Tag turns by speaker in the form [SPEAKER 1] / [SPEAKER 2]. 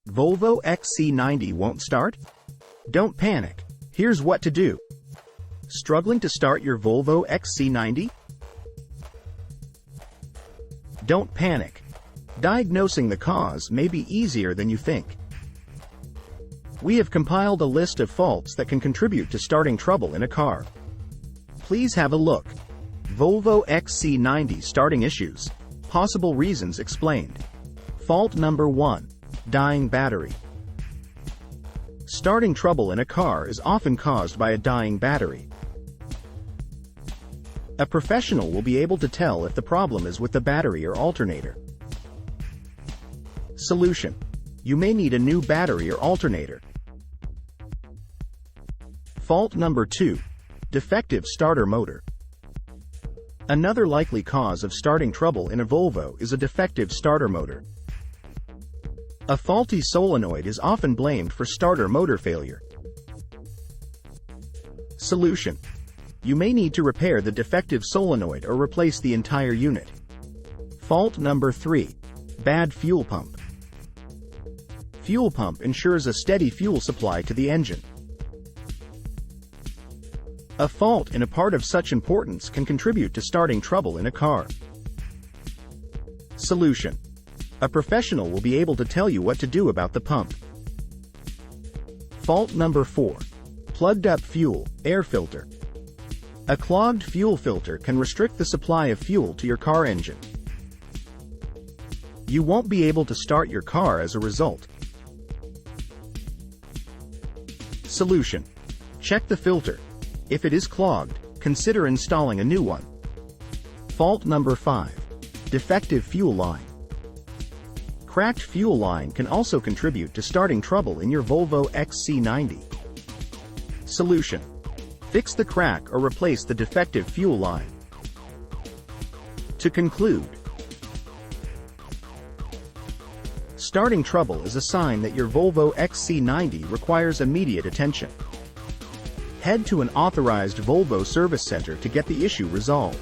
[SPEAKER 1] Volvo XC90 won't start? Don't panic. Here's what to do. Struggling to start your Volvo XC90? Don't panic. Diagnosing the cause may be easier than you think. We have compiled a list of faults that can contribute to starting trouble in a car. Please have a look. Volvo XC90 starting issues. Possible reasons explained. Fault number 1. Dying battery. Starting trouble in a car is often caused by a dying battery. A professional will be able to tell if the problem is with the battery or alternator. Solution: you may need a new battery or alternator. Fault number 2. Defective starter motor. Another likely cause of starting trouble in a Volvo is a defective starter motor. A faulty solenoid is often blamed for starter motor failure. Solution: you may need to repair the defective solenoid or replace the entire unit. Fault number 3. Bad fuel pump. Fuel pump ensures a steady fuel supply to the engine. A fault in a part of such importance can contribute to starting trouble in a car. Solution: a professional will be able to tell you what to do about the pump. Fault number 4. Plugged up fuel, air filter. A clogged fuel filter can restrict the supply of fuel to your car engine. You won't be able to start your car as a result. Solution: check the filter. If it is clogged, consider installing a new one. Fault number 5. Defective fuel line. Cracked fuel line can also contribute to starting trouble in your Volvo XC90. Solution: fix the crack or replace the defective fuel line. To conclude, starting trouble is a sign that your Volvo XC90 requires immediate attention. Head to an authorized Volvo service center to get the issue resolved.